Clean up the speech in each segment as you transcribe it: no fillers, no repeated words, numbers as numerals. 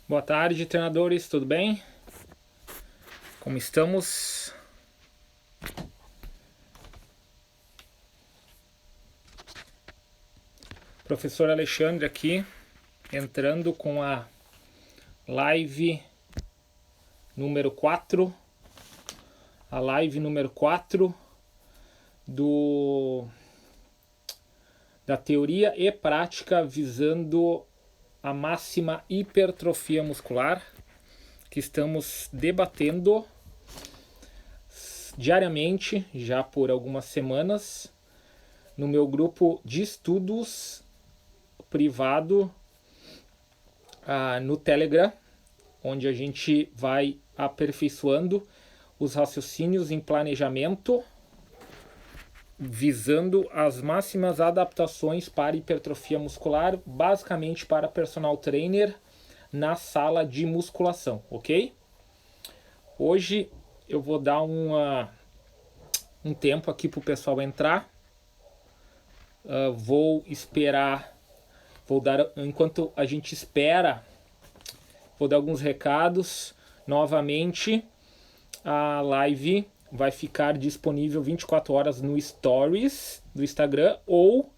Boa tarde, treinadores, tudo bem? Como estamos? Professor Alexandre aqui, entrando com a live número 4, a live número 4 da teoria e prática visando a máxima hipertrofia muscular, que estamos debatendo diariamente, já por algumas semanas, no meu grupo de estudos privado no Telegram, onde a gente vai aperfeiçoando os raciocínios em planejamento, visando as máximas adaptações para hipertrofia muscular, basicamente para personal trainer na sala de musculação, ok? Hoje eu vou dar um tempo aqui para o pessoal entrar. Vou esperar, enquanto a gente espera, vou dar alguns recados. Novamente, a live vai ficar disponível 24 horas no Stories do Instagram, ou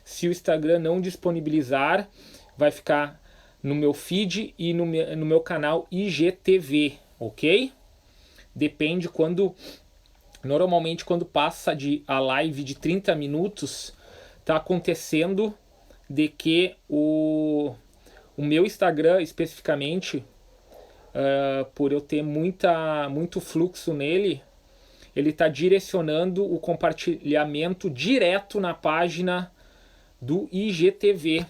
se o Instagram não disponibilizar, vai ficar no meu feed e no meu canal IGTV, ok? Depende quando... Normalmente quando passa a live de 30 minutos, tá acontecendo de que o meu Instagram especificamente, por eu ter muito fluxo nele, ele está direcionando o compartilhamento direto na página do IGTV,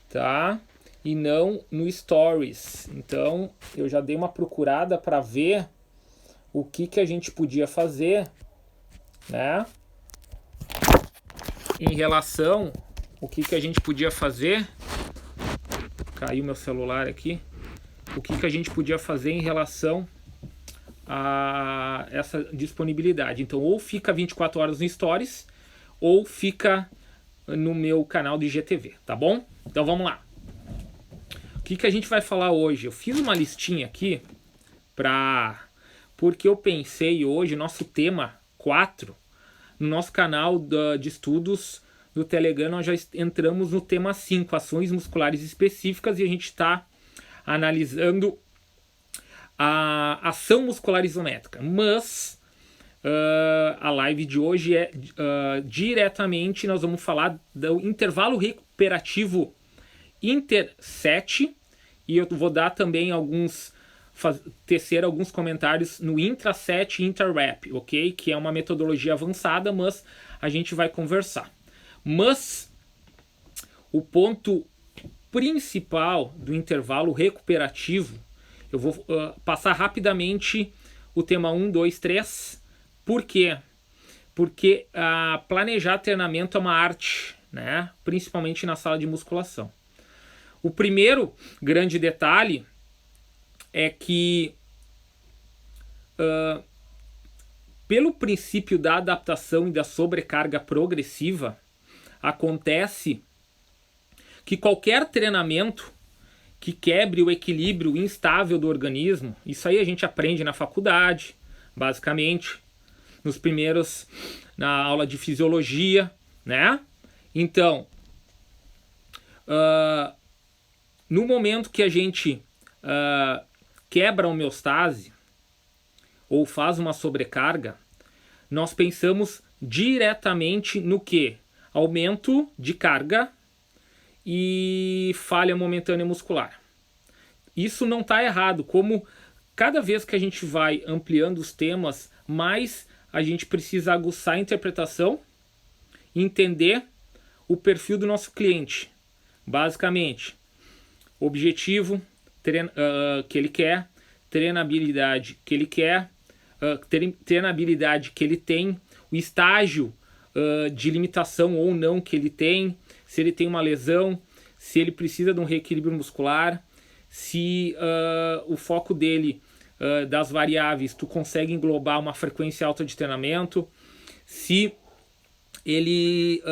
tá? E não no Stories. Então eu já dei uma procurada para ver o que a gente podia fazer, né? Em relação o que a gente podia fazer. Caiu meu celular aqui. O que a gente podia fazer em relação a essa disponibilidade. Então, ou fica 24 horas no Stories, ou fica no meu canal do IGTV, tá bom? Então vamos lá. O que a gente vai falar hoje? Eu fiz uma listinha aqui porque eu pensei hoje, nosso tema 4, no nosso canal de estudos do Telegram, nós já entramos no tema 5, ações musculares específicas, e a gente está analisando a ação muscular isométrica. Mas a live de hoje é diretamente, nós vamos falar do intervalo recuperativo interset, e eu vou dar também tecer alguns comentários no intraset e interrep, ok? Que é uma metodologia avançada, mas a gente vai conversar. Mas o ponto principal do intervalo recuperativo, eu vou passar rapidamente o tema 1, 2, 3. Por quê? Porque planejar treinamento é uma arte, né? Principalmente na sala de musculação. O primeiro grande detalhe é que, pelo princípio da adaptação e da sobrecarga progressiva, acontece que qualquer treinamento que quebre o equilíbrio instável do organismo, isso aí a gente aprende na faculdade, basicamente, na aula de fisiologia, né? Então, no momento que a gente quebra a homeostase ou faz uma sobrecarga, nós pensamos diretamente no que? Aumento de carga e falha momentânea muscular. Isso não está errado, como cada vez que a gente vai ampliando os temas, mais a gente precisa aguçar a interpretação e entender o perfil do nosso cliente. Basicamente, objetivo que ele quer, treinabilidade que ele quer, treinabilidade que ele tem, o estágio de limitação ou não que ele tem, se ele tem uma lesão, se ele precisa de um reequilíbrio muscular, se o foco dele, das variáveis, tu consegue englobar uma frequência alta de treinamento, se ele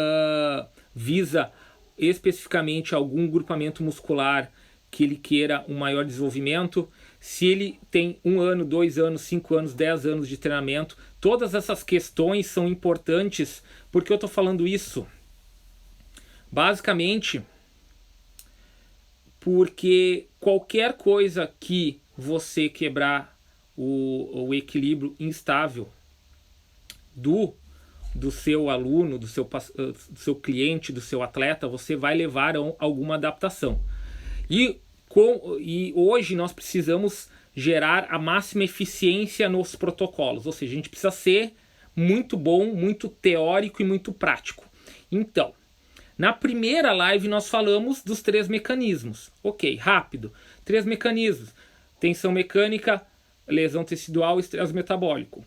visa especificamente algum grupamento muscular que ele queira um maior desenvolvimento, se ele tem 1 ano, 2 anos, 5 anos, 10 anos de treinamento. Todas essas questões são importantes. Por que eu estou falando isso? Basicamente, porque qualquer coisa que você quebrar o equilíbrio instável do seu aluno, do seu cliente, do seu atleta, você vai levar a alguma adaptação. E hoje nós precisamos gerar a máxima eficiência nos protocolos, ou seja, a gente precisa ser muito bom, muito teórico e muito prático. Então, na primeira live nós falamos dos 3 mecanismos. Ok, rápido. 3 mecanismos: tensão mecânica, lesão tecidual e estresse metabólico.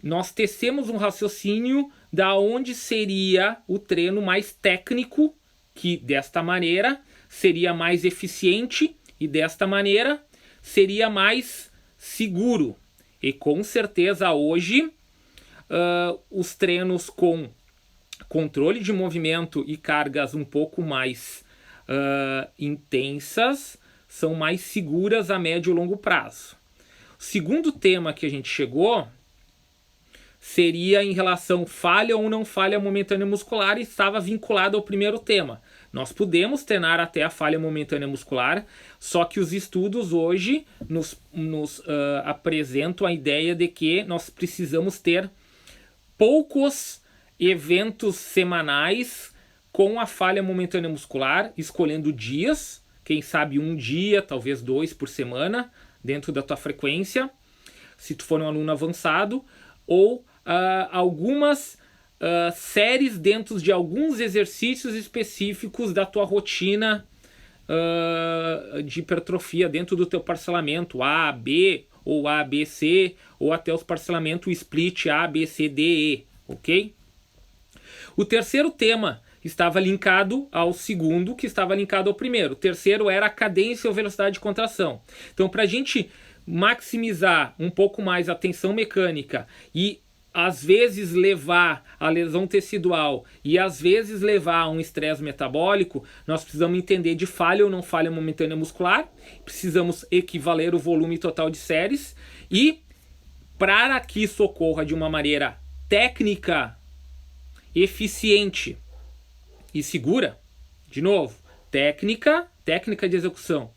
Nós tecemos um raciocínio da onde seria o treino mais técnico, que desta maneira seria mais eficiente e desta maneira seria mais seguro. E com certeza hoje os treinos com controle de movimento e cargas um pouco mais intensas são mais seguras a médio e longo prazo. O segundo tema que a gente chegou seria em relação falha ou não falha momentânea muscular, e estava vinculado ao primeiro tema. Nós podemos treinar até a falha momentânea muscular, só que os estudos hoje nos apresentam a ideia de que nós precisamos ter poucos eventos semanais com a falha momentânea muscular, escolhendo dias, quem sabe 1 dia, talvez 2 por semana, dentro da tua frequência, se tu for um aluno avançado, ou algumas séries dentro de alguns exercícios específicos da tua rotina de hipertrofia dentro do teu parcelamento A, B, ou A, B, C, ou até os parcelamentos split A, B, C, D, E, ok? O terceiro tema estava linkado ao segundo, que estava linkado ao primeiro. O terceiro era a cadência ou velocidade de contração. Então, para a gente maximizar um pouco mais a tensão mecânica e às vezes levar a lesão tecidual e às vezes levar a um estresse metabólico, nós precisamos entender de falha ou não falha momentânea muscular, precisamos equivaler o volume total de séries, e para que isso ocorra de uma maneira técnica, eficiente e segura, de novo, técnica de execução.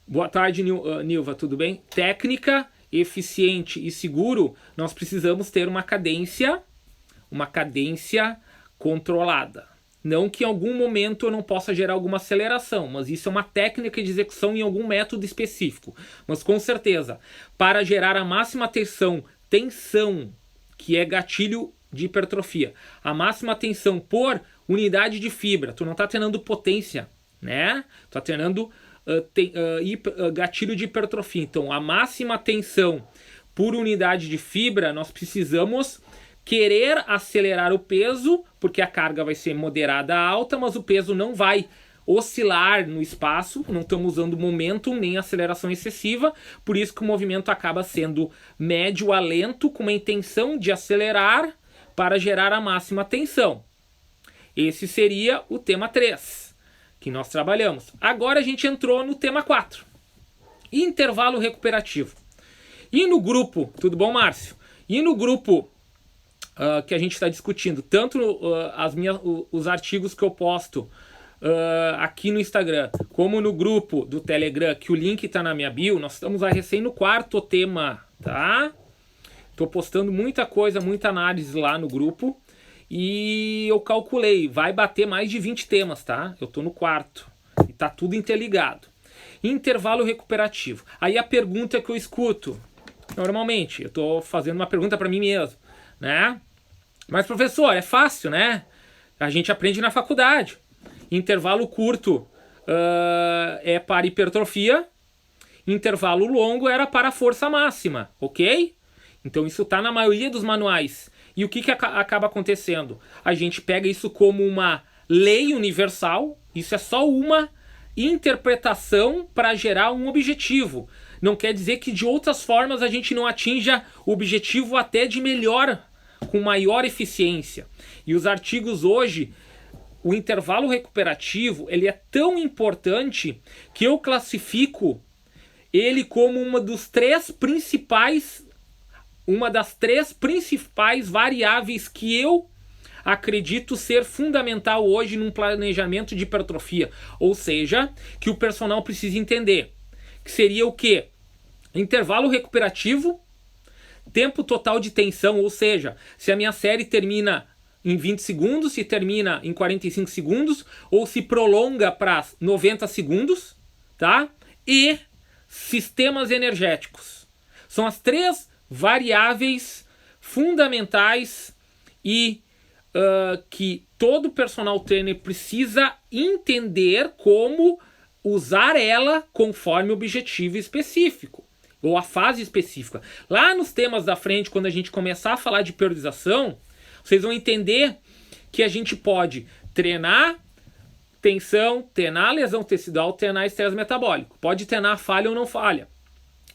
Boa tarde, Nilva, tudo bem? Técnica, eficiente e seguro, nós precisamos ter uma cadência controlada. Não que em algum momento eu não possa gerar alguma aceleração, mas isso é uma técnica de execução em algum método específico. Mas com certeza, para gerar a máxima tensão, que é gatilho de hipertrofia, a máxima tensão por unidade de fibra, tu não está treinando potência, né? Tu está treinando gatilho de hipertrofia. Então, a máxima tensão por unidade de fibra, nós precisamos querer acelerar o peso, porque a carga vai ser moderada a alta, mas o peso não vai oscilar no espaço, não estamos usando momentum nem aceleração excessiva, por isso que o movimento acaba sendo médio a lento, com uma intenção de acelerar para gerar a máxima tensão. Esse seria o tema 3. Que nós trabalhamos. Agora a gente entrou no tema 4. Intervalo recuperativo. E no grupo, tudo bom, Márcio? E no grupo que a gente está discutindo, tanto os artigos que eu posto aqui no Instagram, como no grupo do Telegram, que o link está na minha bio, nós estamos recém no 4º tema, tá? Estou postando muita coisa, muita análise lá no grupo. E eu calculei, vai bater mais de 20 temas, tá? Eu tô no 4º e tá tudo interligado. Intervalo recuperativo. Aí a pergunta que eu escuto, normalmente, eu tô fazendo uma pergunta para mim mesmo, né? Mas professor, é fácil, né? A gente aprende na faculdade. Intervalo curto é para hipertrofia, intervalo longo era para força máxima, ok? Então isso tá na maioria dos manuais. E o que acaba acontecendo? A gente pega isso como uma lei universal, isso é só uma interpretação para gerar um objetivo. Não quer dizer que de outras formas a gente não atinja o objetivo até de melhor, com maior eficiência. E os artigos hoje, o intervalo recuperativo ele é tão importante que eu classifico ele como uma das três principais variáveis que eu acredito ser fundamental hoje num planejamento de hipertrofia. Ou seja, que o personal precisa entender. Que seria o quê? Intervalo recuperativo, tempo total de tensão, ou seja, se a minha série termina em 20 segundos, se termina em 45 segundos, ou se prolonga para 90 segundos, tá? E sistemas energéticos. São as três variáveis fundamentais e que todo personal trainer precisa entender como usar ela conforme o objetivo específico ou a fase específica. Lá nos temas da frente, quando a gente começar a falar de periodização, vocês vão entender que a gente pode treinar tensão, treinar lesão tecidual, treinar estresse metabólico. Pode treinar falha ou não falha.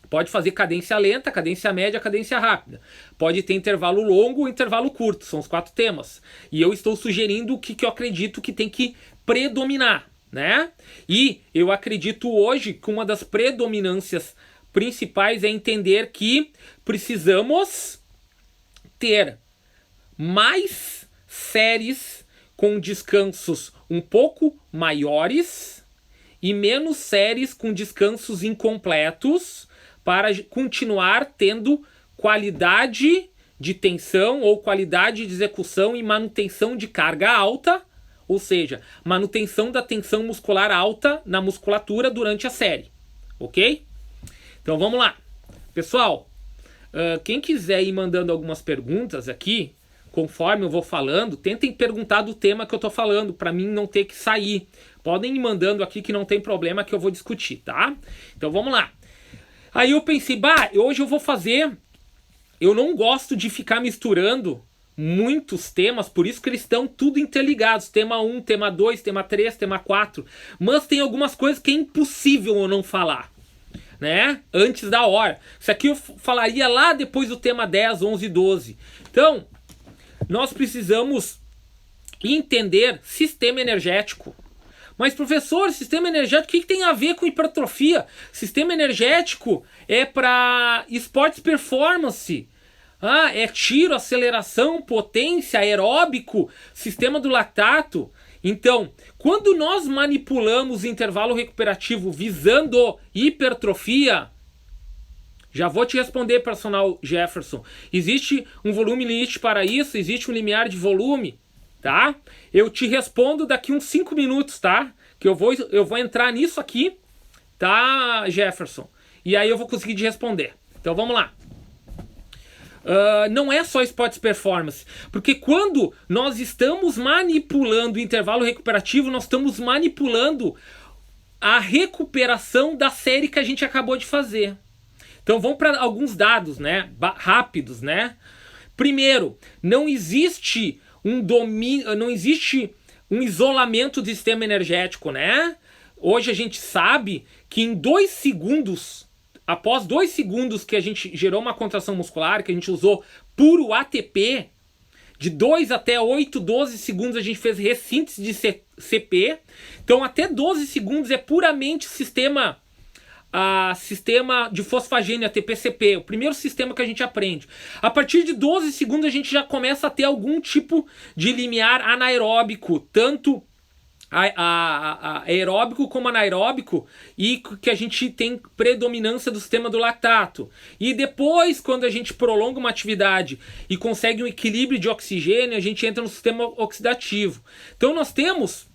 Pode fazer cadência lenta, cadência média, cadência rápida. Pode ter intervalo longo ou intervalo curto. São os 4 temas. E eu estou sugerindo o que eu acredito que tem que predominar, né? E eu acredito hoje que uma das predominâncias principais é entender que precisamos ter mais séries com descansos um pouco maiores e menos séries com descansos incompletos para continuar tendo qualidade de tensão ou qualidade de execução e manutenção de carga alta, ou seja, manutenção da tensão muscular alta na musculatura durante a série, ok? Então vamos lá. Pessoal, quem quiser ir mandando algumas perguntas aqui, conforme eu vou falando, tentem perguntar do tema que eu tô falando, para mim não ter que sair. Podem ir mandando aqui que não tem problema que eu vou discutir, tá? Então vamos lá. Aí eu pensei, hoje eu vou fazer... Eu não gosto de ficar misturando muitos temas, por isso que eles estão tudo interligados. Tema 1, tema 2, tema 3, tema 4. Mas tem algumas coisas que é impossível eu não falar, né? Antes da hora. Isso aqui eu falaria lá depois do tema 10, 11 e 12. Então, nós precisamos entender sistema energético. Mas, professor, sistema energético, o que tem a ver com hipertrofia? Sistema energético é para esportes performance. É tiro, aceleração, potência, aeróbico, sistema do lactato. Então, quando nós manipulamos o intervalo recuperativo visando hipertrofia, já vou te responder, personal Jefferson. Existe um volume limite para isso? Existe um limiar de volume? Tá? Eu te respondo daqui uns 5 minutos, tá? Que eu vou entrar nisso aqui, tá, Jefferson? E aí eu vou conseguir te responder. Então vamos lá. Não é só esportes performance, porque quando nós estamos manipulando o intervalo recuperativo, nós estamos manipulando a recuperação da série que a gente acabou de fazer. Então vamos para alguns dados, né, rápidos, né? Primeiro, não existe um isolamento do sistema energético, né? Hoje a gente sabe que em 2 segundos, após 2 segundos que a gente gerou uma contração muscular, que a gente usou puro ATP, de 2 até 8, 12 segundos a gente fez ressíntese de CP. Então até 12 segundos é puramente sistema de fosfagênio, ATP-CP, o primeiro sistema que a gente aprende. A partir de 12 segundos a gente já começa a ter algum tipo de limiar anaeróbico, tanto aeróbico como anaeróbico, e que a gente tem predominância do sistema do lactato. E depois, quando a gente prolonga uma atividade e consegue um equilíbrio de oxigênio, a gente entra no sistema oxidativo. Então nós temos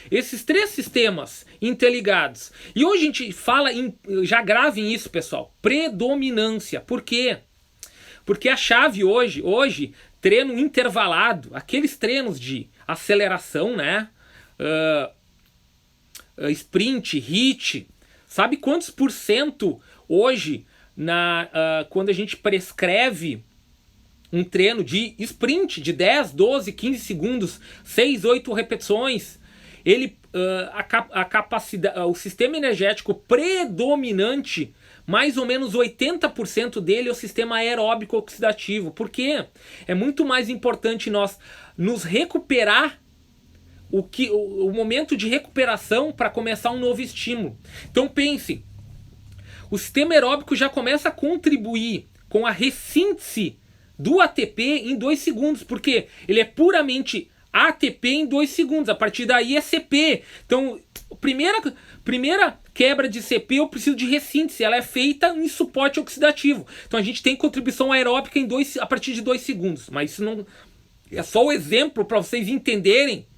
esses 3 sistemas interligados. E hoje a gente fala já gravem isso, pessoal, predominância. Por quê? Porque a chave hoje, treino intervalado, aqueles treinos de aceleração, né? Sprint, HIIT, sabe quantos % hoje, quando a gente prescreve um treino de sprint de 10, 12, 15 segundos, 6, 8 repetições, a capacidade, o sistema energético predominante, mais ou menos 80% dele é o sistema aeróbico oxidativo. Por quê? É muito mais importante nós nos recuperar o momento de recuperação para começar um novo estímulo. Então pense, o sistema aeróbico já começa a contribuir com a ressíntese do ATP em 2 segundos, porque ele é puramente ATP em 2 segundos, a partir daí é CP. Então, primeira quebra de CP eu preciso de ressíntese, ela é feita em suporte oxidativo. Então a gente tem contribuição aeróbica a partir de 2 segundos, mas isso não é só o exemplo para vocês entenderem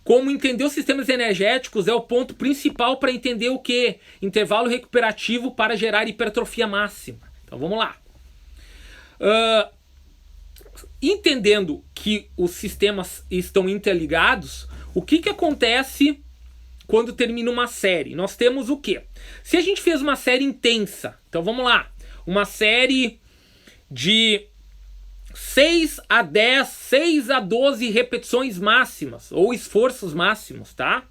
como entender os sistemas energéticos é o ponto principal para entender o que? Intervalo recuperativo para gerar hipertrofia máxima. Então vamos lá. Entendendo que os sistemas estão interligados, o que acontece quando termina uma série? Nós temos o quê? Se a gente fez uma série intensa, então vamos lá, uma série de 6 a 10, 6 a 12 repetições máximas, ou esforços máximos, tá?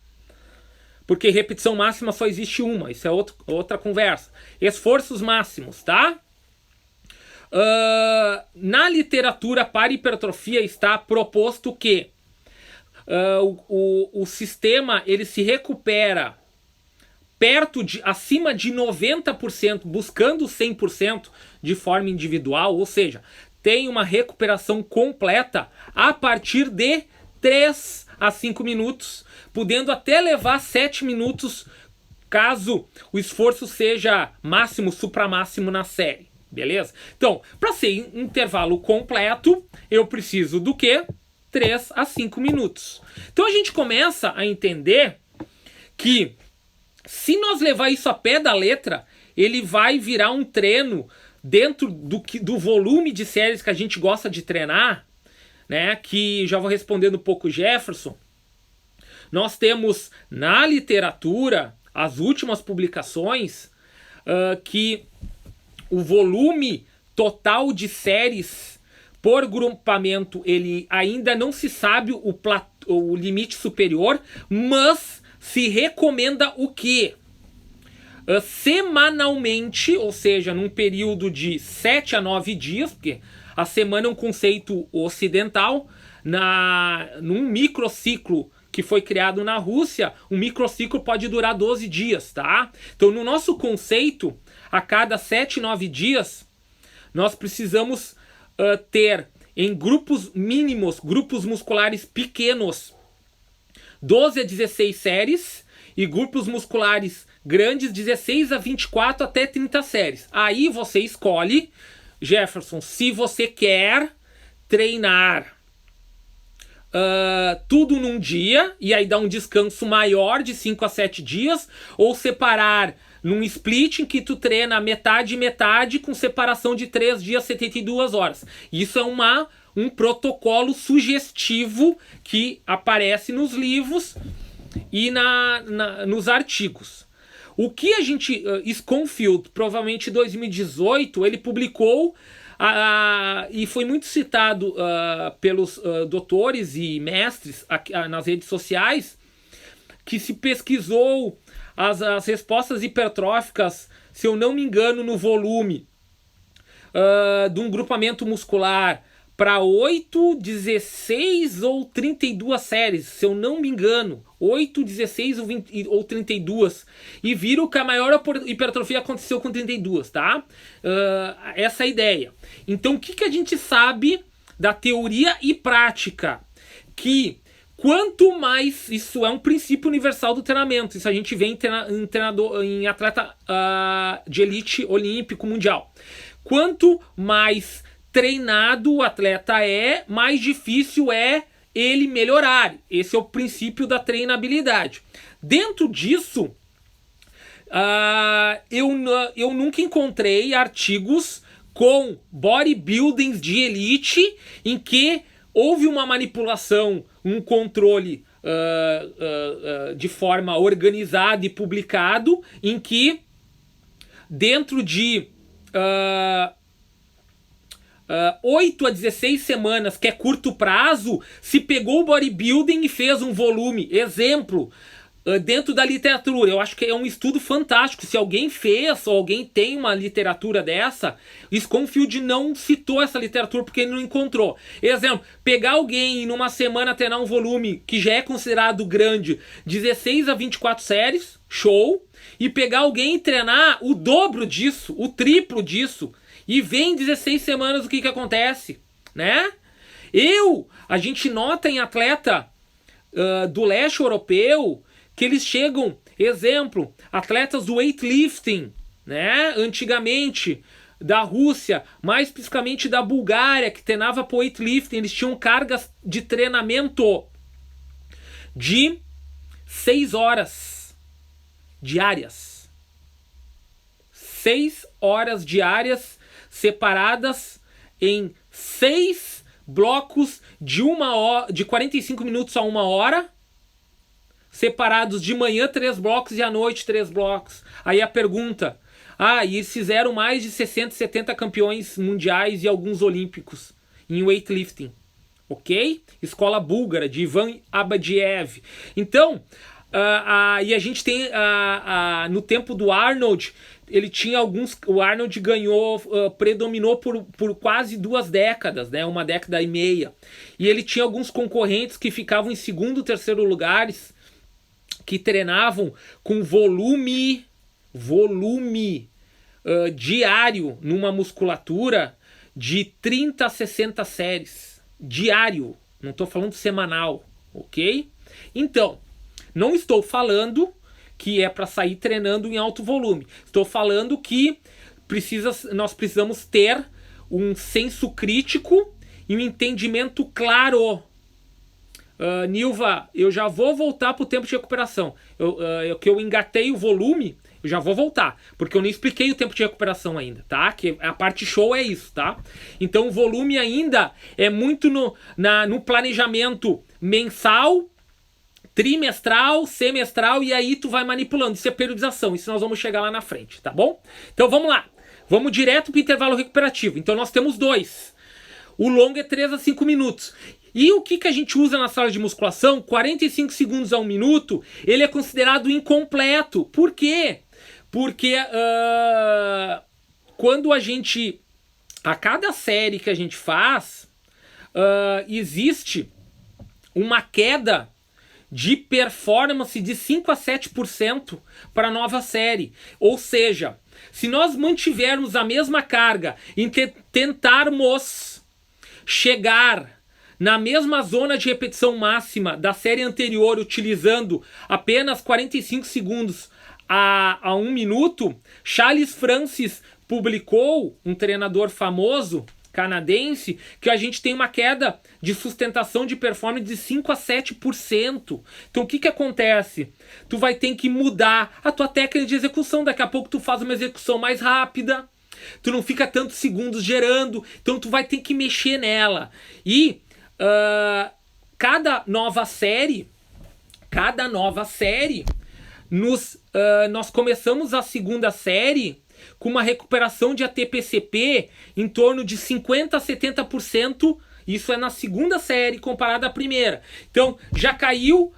Porque repetição máxima só existe uma, isso é outra conversa. Esforços máximos, tá? Na literatura para hipertrofia está proposto que o sistema ele se recupera acima de 90%, buscando 100% de forma individual, ou seja, tem uma recuperação completa a partir de 3 a 5 minutos, podendo até levar 7 minutos caso o esforço seja máximo, supramáximo na série. Beleza? Então, para ser intervalo completo, eu preciso do quê? 3 a 5 minutos. Então a gente começa a entender que se nós levar isso a pé da letra, ele vai virar um treino dentro do volume de séries que a gente gosta de treinar, né? Que já vou respondendo um pouco o Jefferson. Nós temos na literatura, as últimas publicações, que o volume total de séries por grupamento, ele ainda não se sabe o limite superior, mas se recomenda o quê? Semanalmente, ou seja, num período de 7 a 9 dias, porque a semana é um conceito ocidental, num microciclo que foi criado na Rússia, um microciclo pode durar 12 dias, tá? Então, no nosso conceito, a cada 7, 9 dias, nós precisamos ter em grupos mínimos, grupos musculares pequenos, 12 a 16 séries, e grupos musculares grandes, 16 a 24 até 30 séries. Aí você escolhe, Jefferson, se você quer treinar tudo num dia, e aí dá um descanso maior de 5 a 7 dias, ou separar num split em que tu treina metade e metade com separação de 3 dias, 72 horas. Isso é um protocolo sugestivo que aparece nos livros e nos artigos. O que a gente... Schoenfield, provavelmente em 2018, ele publicou e foi muito citado pelos doutores e mestres nas redes sociais, que se pesquisou as respostas hipertróficas, se eu não me engano, no volume de um grupamento muscular para 8, 16 ou 32 séries, se eu não me engano, 8, 16 ou 32, e viram que a maior hipertrofia aconteceu com 32, tá? Essa é a ideia. Então, o que a gente sabe da teoria e prática? Que quanto mais, isso é um princípio universal do treinamento, isso a gente vê em atleta de elite olímpico mundial. Quanto mais treinado o atleta é, mais difícil é ele melhorar. Esse é o princípio da treinabilidade. Dentro disso, eu nunca encontrei artigos com bodybuildings de elite em que houve uma manipulação, um controle de forma organizada e publicado, em que dentro de 8 a 16 semanas, que é curto prazo, se pegou o bodybuilding e fez um volume. Exemplo, dentro da literatura. Eu acho que é um estudo fantástico. Se alguém fez ou alguém tem uma literatura dessa, Schoenfield não citou essa literatura porque ele não encontrou. Exemplo, pegar alguém e numa semana treinar um volume que já é considerado grande, 16 a 24 séries, show, e pegar alguém e treinar o dobro disso, o triplo disso, e ver em 16 semanas o que acontece, né? A gente nota em atleta do leste europeu que eles chegam, exemplo, atletas do weightlifting, né? Antigamente, da Rússia, mais especificamente da Bulgária, que treinava para weightlifting, eles tinham cargas de treinamento de 6 horas diárias. 6 horas diárias separadas em 6 blocos de 45 minutos a 1 hora, separados de manhã 3 blocos e à noite 3 blocos. Aí a pergunta, e eles fizeram mais de 60, 70 campeões mundiais e alguns olímpicos em weightlifting, ok? Escola búlgara, de Ivan Abadiev. Então, e a gente tem, no tempo do Arnold, ele tinha o Arnold ganhou, predominou por quase 2 décadas, né? 1 década e meia. E ele tinha alguns concorrentes que ficavam em segundo, terceiro lugares, que treinavam com volume diário numa musculatura de 30 a 60 séries. Diário, não estou falando semanal, ok? Então, não estou falando que é para sair treinando em alto volume. Estou falando que nós precisamos ter um senso crítico e um entendimento claro. Nilva, eu já vou voltar para o tempo de recuperação. Que eu engatei o volume, eu já vou voltar, porque eu nem expliquei o tempo de recuperação ainda, tá? Que a parte show é isso, tá? Então o volume ainda é muito no planejamento mensal, trimestral, semestral, e aí tu vai manipulando. Isso é periodização, isso nós vamos chegar lá na frente, tá bom? Então vamos lá, vamos direto para o intervalo recuperativo. Então nós temos 2. O longo é 3 a 5 minutos. E o que a gente usa na sala de musculação? 45 segundos a 1 minuto, ele é considerado incompleto. Por quê? Porque quando a cada série que a gente faz, existe uma queda de performance de 5 a 7% para a nova série. Ou seja, se nós mantivermos a mesma carga e tentarmos chegar na mesma zona de repetição máxima da série anterior, utilizando apenas 45 segundos a 1 minuto, Charles Francis publicou, um treinador famoso canadense, que a gente tem uma queda de sustentação de performance de 5 a 7%. Então o que acontece? Tu vai ter que mudar a tua técnica de execução. Daqui a pouco tu faz uma execução mais rápida, tu não fica tantos segundos gerando, então tu vai ter que mexer nela. E cada nova série, nós começamos a segunda série com uma recuperação de ATP-CP em torno de 50% a 70%. Isso é na segunda série comparada à primeira. Então já caiu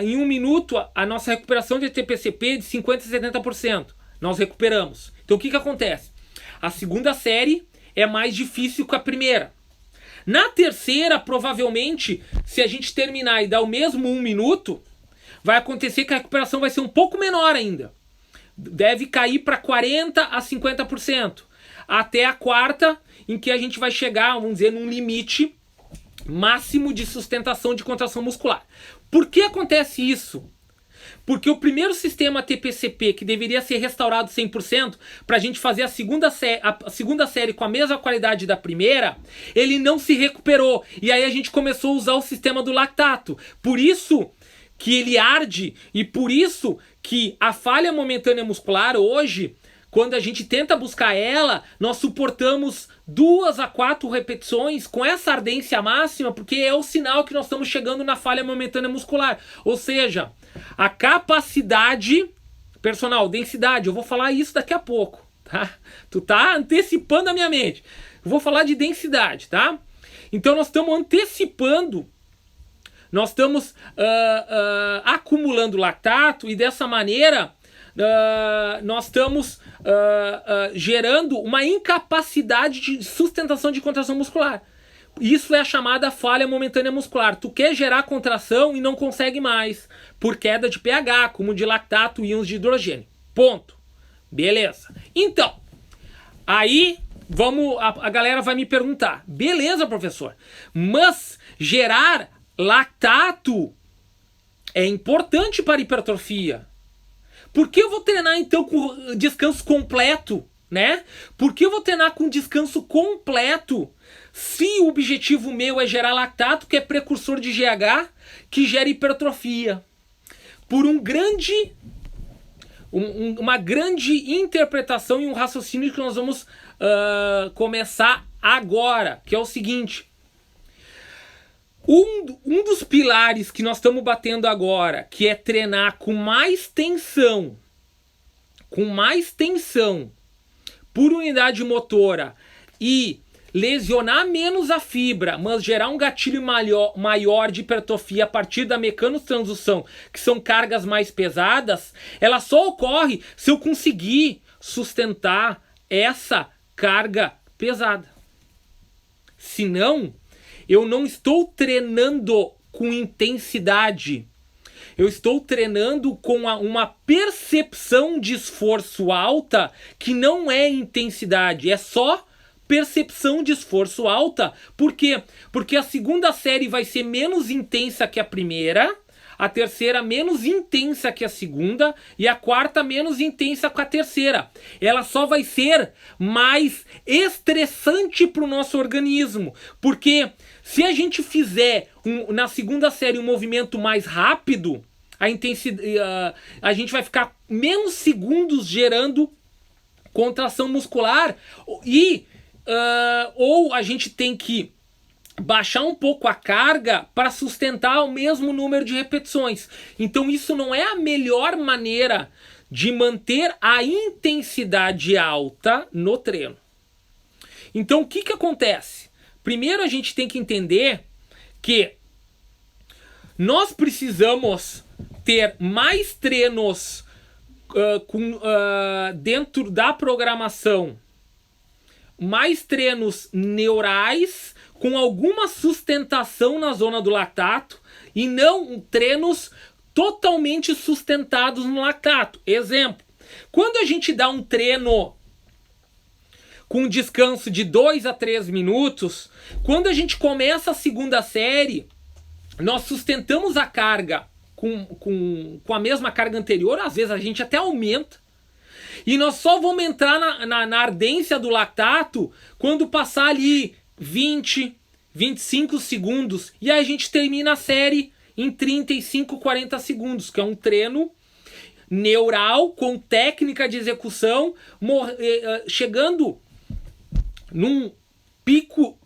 em 1 minuto a nossa recuperação de ATP-CP de 50% a 70%. Nós recuperamos. Então o que acontece? A segunda série é mais difícil que a primeira. Na terceira, provavelmente, se a gente terminar e dar o mesmo 1 minuto, vai acontecer que a recuperação vai ser um pouco menor ainda. Deve cair para 40% a 50%. Até a quarta, em que a gente vai chegar, vamos dizer, num limite máximo de sustentação de contração muscular. Por que acontece isso? Porque o primeiro sistema ATP-CP, que deveria ser restaurado 100%, para a gente fazer a segunda série com a mesma qualidade da primeira, ele não se recuperou. E aí a gente começou a usar o sistema do lactato. Por isso que ele arde, e por isso que a falha momentânea muscular hoje, quando a gente tenta buscar ela, nós suportamos 2 a 4 repetições com essa ardência máxima, porque é o sinal que nós estamos chegando na falha momentânea muscular. Ou seja, a capacidade personal, densidade, eu vou falar isso daqui a pouco, tá? Tu tá antecipando a minha mente. Eu vou falar de densidade, tá? Então nós estamos antecipando nós estamos acumulando lactato e dessa maneira nós estamos gerando uma incapacidade de sustentação de contração muscular. Isso é a chamada falha momentânea muscular. Tu quer gerar contração e não consegue mais, por queda de pH, como de lactato e íons de hidrogênio. Ponto. Beleza. Então, aí a galera vai me perguntar, beleza, professor, mas gerar lactato é importante para hipertrofia. Por que eu vou treinar então com descanso completo, né? Por que eu vou treinar com descanso completo se o objetivo meu é gerar lactato, que é precursor de GH, que gera hipertrofia? Por uma grande interpretação e um raciocínio que nós vamos começar agora, que é o seguinte. Um dos pilares que nós estamos batendo agora, que é treinar com mais tensão por unidade motora e lesionar menos a fibra, mas gerar um gatilho maior de hipertrofia a partir da mecanotransdução, que são cargas mais pesadas, ela só ocorre se eu conseguir sustentar essa carga pesada. Senão, eu não estou treinando com intensidade. Eu estou treinando com uma percepção de esforço alta que não é intensidade, é só percepção de esforço alta. Por quê? Porque a segunda série vai ser menos intensa que a primeira, a terceira menos intensa que a segunda e a quarta menos intensa que a terceira. Ela só vai ser mais estressante para o nosso organismo, porque se a gente fizer na segunda série um movimento mais rápido, a gente vai ficar menos segundos gerando contração muscular ou a gente tem que baixar um pouco a carga para sustentar o mesmo número de repetições. Então isso não é a melhor maneira de manter a intensidade alta no treino. Então o que acontece? Primeiro a gente tem que entender que nós precisamos ter mais treinos dentro da programação, mais treinos neurais com alguma sustentação na zona do lactato e não treinos totalmente sustentados no lactato. Exemplo, quando a gente dá um treino com descanso de 2 a 3 minutos, quando a gente começa a segunda série, nós sustentamos a carga com a mesma carga anterior, às vezes a gente até aumenta, e nós só vamos entrar na ardência do lactato quando passar ali 20, 25 segundos, e aí a gente termina a série em 35, 40 segundos, que é um treino neural com técnica de execução, chegando num pico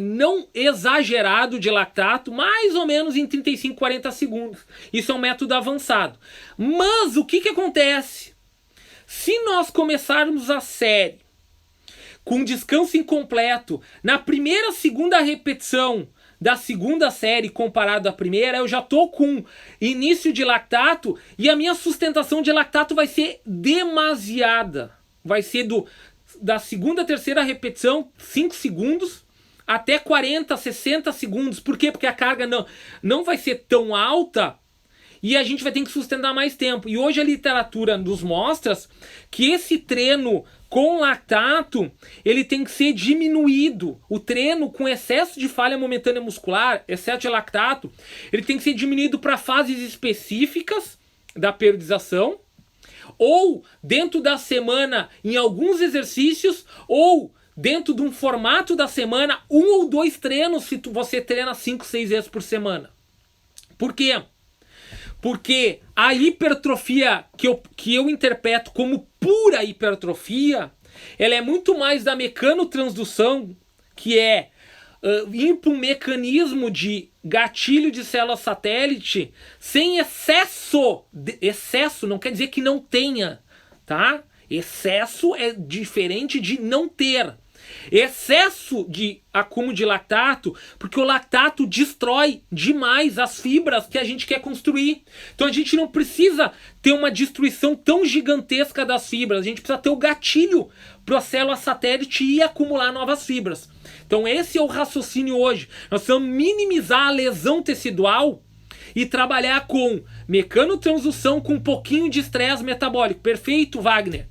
não exagerado de lactato, mais ou menos em 35, 40 segundos. Isso é um método avançado. Mas o que acontece? Se nós começarmos a série com descanso incompleto, na primeira, segunda repetição da segunda série comparado à primeira, eu já estou com início de lactato e a minha sustentação de lactato vai ser demasiada. Vai ser da segunda, terceira repetição, 5 segundos, até 40, 60 segundos. Por quê? Porque a carga não vai ser tão alta e a gente vai ter que sustentar mais tempo. E hoje a literatura nos mostra que esse treino com lactato, ele tem que ser diminuído. O treino com excesso de falha momentânea muscular, excesso de lactato, ele tem que ser diminuído para fases específicas da periodização, ou dentro da semana em alguns exercícios, ou dentro de um formato da semana, 1 ou 2 treinos se você treina 5, 6 vezes por semana. Por quê? Porque a hipertrofia que eu interpreto como pura hipertrofia, ela é muito mais da mecanotransdução, que é ir para um mecanismo de gatilho de célula satélite sem excesso. Excesso não quer dizer que não tenha, tá? Excesso é diferente de não ter. Excesso de acúmulo de lactato, porque o lactato destrói demais as fibras que a gente quer construir. Então a gente não precisa ter uma destruição tão gigantesca das fibras, a gente precisa ter o gatilho para a célula satélite ir acumular novas fibras. Então esse é o raciocínio hoje. Nós precisamos minimizar a lesão tecidual e trabalhar com mecanotransdução com um pouquinho de estresse metabólico. Perfeito, Wagner.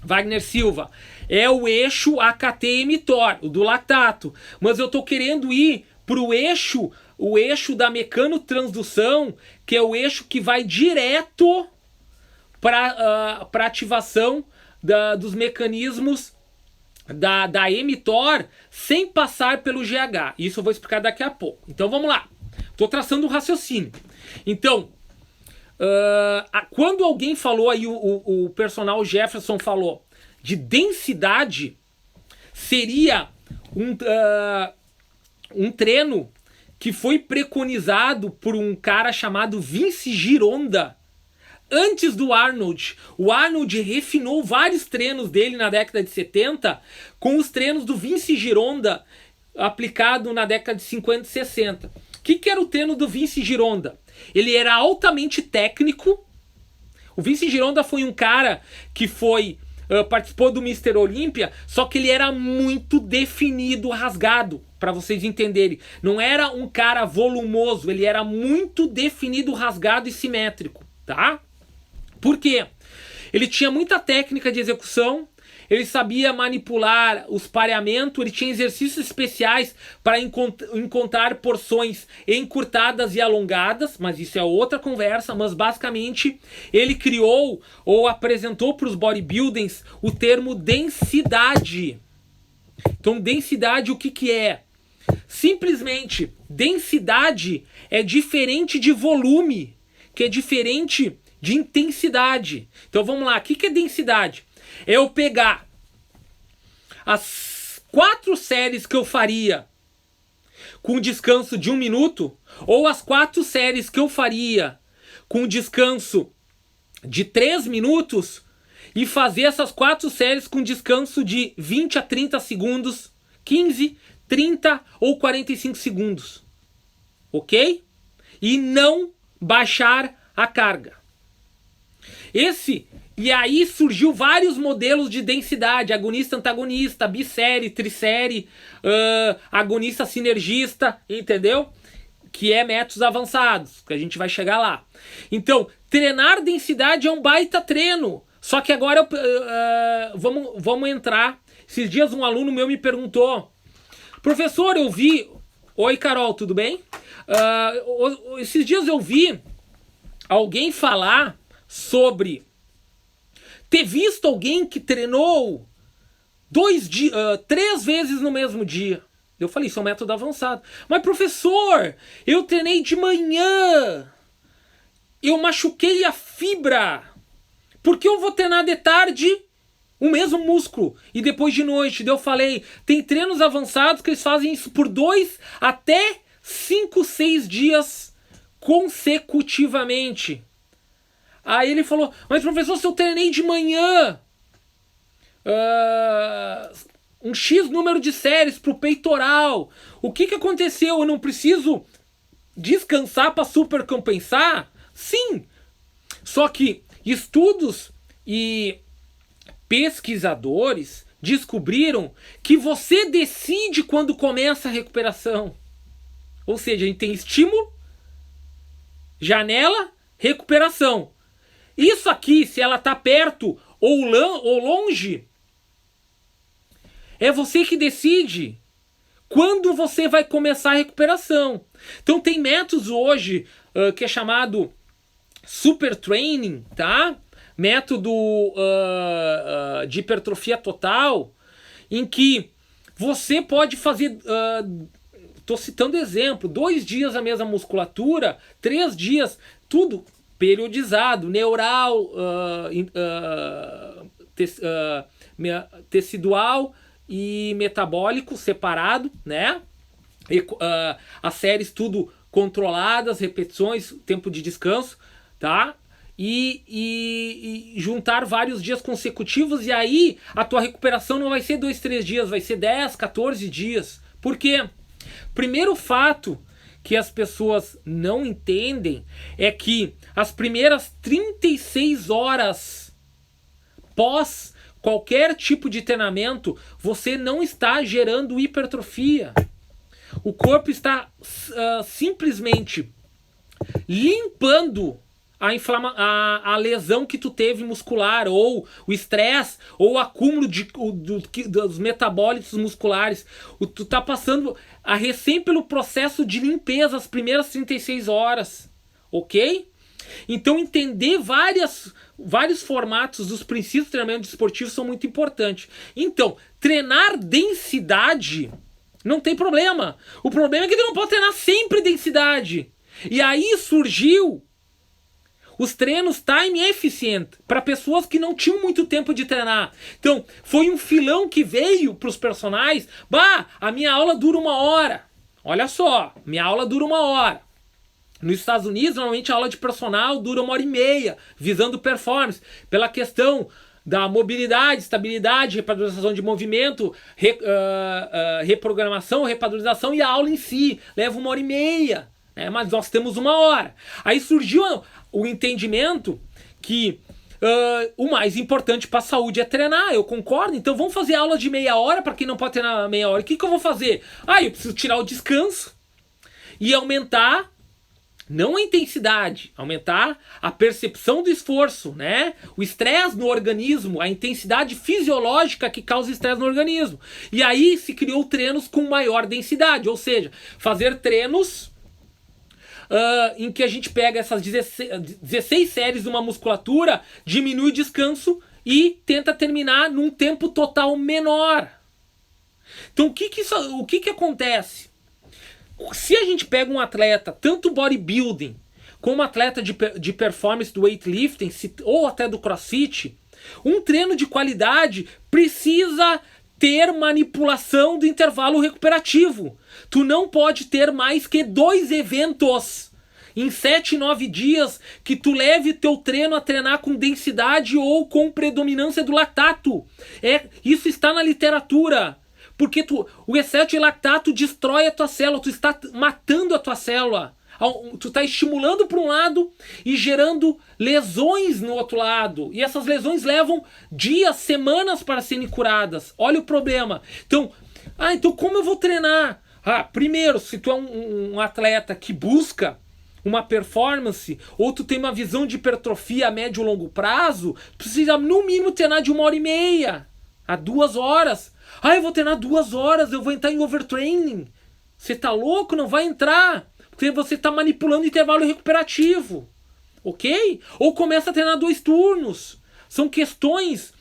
Wagner Silva. É o eixo AKT-mTOR, o do lactato. Mas eu estou querendo ir para o eixo da mecanotransdução, que é o eixo que vai direto para ativação dos mecanismos da mTOR sem passar pelo GH. Isso eu vou explicar daqui a pouco. Então vamos lá. Estou traçando um raciocínio. Então, quando alguém falou aí, o personal Jefferson falou de densidade, seria um treino que foi preconizado por um cara chamado Vince Gironda, antes do Arnold. O Arnold refinou vários treinos dele na década de 70 com os treinos do Vince Gironda aplicado na década de 50 e 60. O que era o treino do Vince Gironda? Ele era altamente técnico. O Vince Gironda foi um cara que participou do Mr. Olímpia, só que ele era muito definido, rasgado, para vocês entenderem. Não era um cara volumoso, ele era muito definido, rasgado e simétrico, tá? Por quê? Ele tinha muita técnica de execução, ele sabia manipular os pareamentos, ele tinha exercícios especiais para encontrar porções encurtadas e alongadas, mas isso é outra conversa. Mas basicamente ele criou ou apresentou para os bodybuilders o termo densidade. Então densidade o que é? Simplesmente densidade é diferente de volume, que é diferente de intensidade. Então vamos lá, o que é densidade? É eu pegar as 4 séries que eu faria com descanso de 1 minuto, ou as 4 séries que eu faria com descanso de 3 minutos, e fazer essas 4 séries com descanso de 20 a 30 segundos, 15, 30 ou 45 segundos. Ok? E não baixar a carga. E aí surgiu vários modelos de densidade, agonista, antagonista, bissérie, trissérie, agonista sinergista, entendeu? Que é métodos avançados, que a gente vai chegar lá. Então, treinar densidade é um baita treino, só que agora vamos entrar. Esses dias um aluno meu me perguntou, professor, eu vi... Oi, Carol, tudo bem? Esses dias eu vi alguém falar sobre ter visto alguém que treinou 3 vezes no mesmo dia. Eu falei, isso é um método avançado. Mas professor, eu treinei de manhã, eu machuquei a fibra, por que eu vou treinar de tarde o mesmo músculo e depois de noite? Daí eu falei, tem treinos avançados que eles fazem isso por 2 até 5, 6 dias consecutivamente. Aí ele falou, mas professor, se eu treinei de manhã um X número de séries pro peitoral, o que aconteceu? Eu não preciso descansar para supercompensar? Sim! Só que estudos e pesquisadores descobriram que você decide quando começa a recuperação. Ou seja, a gente tem estímulo, janela, recuperação. Isso aqui, se ela está perto ou longe, é você que decide quando você vai começar a recuperação. Então tem métodos hoje que é chamado super training, tá? Método de hipertrofia total, em que você pode fazer... Estou citando exemplo, 2 dias a mesma musculatura, 3 dias, tudo periodizado, neural, tecidual e metabólico separado, né? As séries tudo controladas, repetições, tempo de descanso, tá? e juntar vários dias consecutivos, e aí a tua recuperação não vai ser 2, 3 dias, vai ser 10, 14 dias. Por quê? Primeiro fato que as pessoas não entendem é que as primeiras 36 horas pós qualquer tipo de treinamento, você não está gerando hipertrofia. O corpo está simplesmente limpando a lesão que tu teve muscular, ou o estresse, ou o acúmulo dos metabólitos musculares. Tu tá passando recém pelo processo de limpeza as primeiras 36 horas, ok? Então entender vários formatos dos princípios de treinamento esportivo são muito importantes. Então, treinar densidade não tem problema. O problema é que tu não pode treinar sempre densidade. E aí surgiu os treinos time efficient para pessoas que não tinham muito tempo de treinar. Então, foi um filão que veio para os personagens. Bah, a minha aula dura 1 hora. Olha só, minha aula dura 1 hora. Nos Estados Unidos, normalmente a aula de personal dura 1h30, visando performance. Pela questão da mobilidade, estabilidade, repadronização de movimento, reprogramação, repadronização, e a aula em si leva 1h30. Mas nós temos 1 hora. Aí surgiu o entendimento que o mais importante para a saúde é treinar. Eu concordo. Então vamos fazer aula de meia hora para quem não pode treinar meia hora. O que eu vou fazer? Eu preciso tirar o descanso e aumentar, não a intensidade, aumentar a percepção do esforço, né? O estresse no organismo, a intensidade fisiológica que causa estresse no organismo. E aí se criou treinos com maior densidade, ou seja, fazer treinos em que a gente pega essas 16 séries de uma musculatura, diminui o descanso e tenta terminar num tempo total menor. Então o que acontece? Se a gente pega um atleta, tanto bodybuilding como atleta de performance do weightlifting ou até do crossfit, um treino de qualidade precisa ter manipulação do intervalo recuperativo. Tu não pode ter mais que 2 eventos em 7, 9 dias que tu leve teu treino a treinar com densidade ou com predominância do lactato. Isso está na literatura. Porque o excesso de lactato destrói a tua célula, tu está matando a tua célula. Tu está estimulando para um lado e gerando lesões no outro lado. E essas lesões levam dias, semanas para serem curadas. Olha o problema. Então como eu vou treinar? Primeiro, se tu é um atleta que busca uma performance, ou tu tem uma visão de hipertrofia a médio e longo prazo, tu precisa no mínimo treinar de 1h30 a 2 horas. Eu vou treinar 2 horas, eu vou entrar em overtraining. Você tá louco? Não vai entrar. Porque você está manipulando o intervalo recuperativo. Ok? Ou começa a treinar 2 turnos. São questões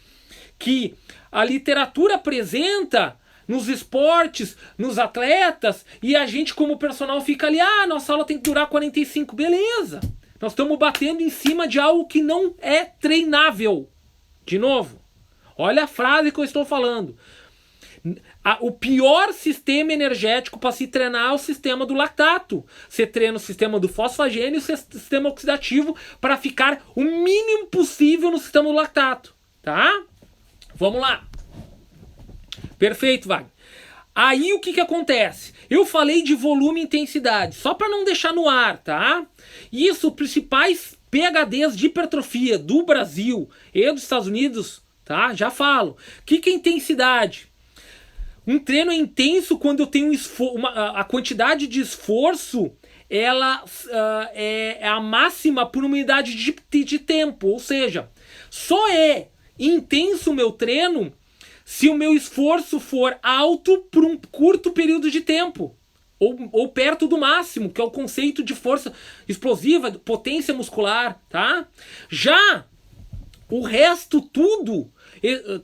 que a literatura apresenta nos esportes, nos atletas, e a gente como personal fica ali, nossa aula tem que durar 45, beleza. Nós estamos batendo em cima de algo que não é treinável. De novo, olha a frase que eu estou falando. O pior sistema energético para se treinar é o sistema do lactato. Você treina o sistema do fosfagênio e o sistema oxidativo para ficar o mínimo possível no sistema do lactato. Tá? Vamos lá. Perfeito, Wagner. Aí o que acontece? Eu falei de volume e intensidade, só para não deixar no ar, tá? Isso, principais PhDs de hipertrofia do Brasil e dos Estados Unidos, tá? Já falo. O que é intensidade? Um treino é intenso quando eu tenho a quantidade de esforço, ela é a máxima por unidade de tempo. Ou seja, só é intenso o meu treino se o meu esforço for alto por um curto período de tempo. Ou perto do máximo, que é o conceito de força explosiva, potência muscular, tá? Já o resto tudo,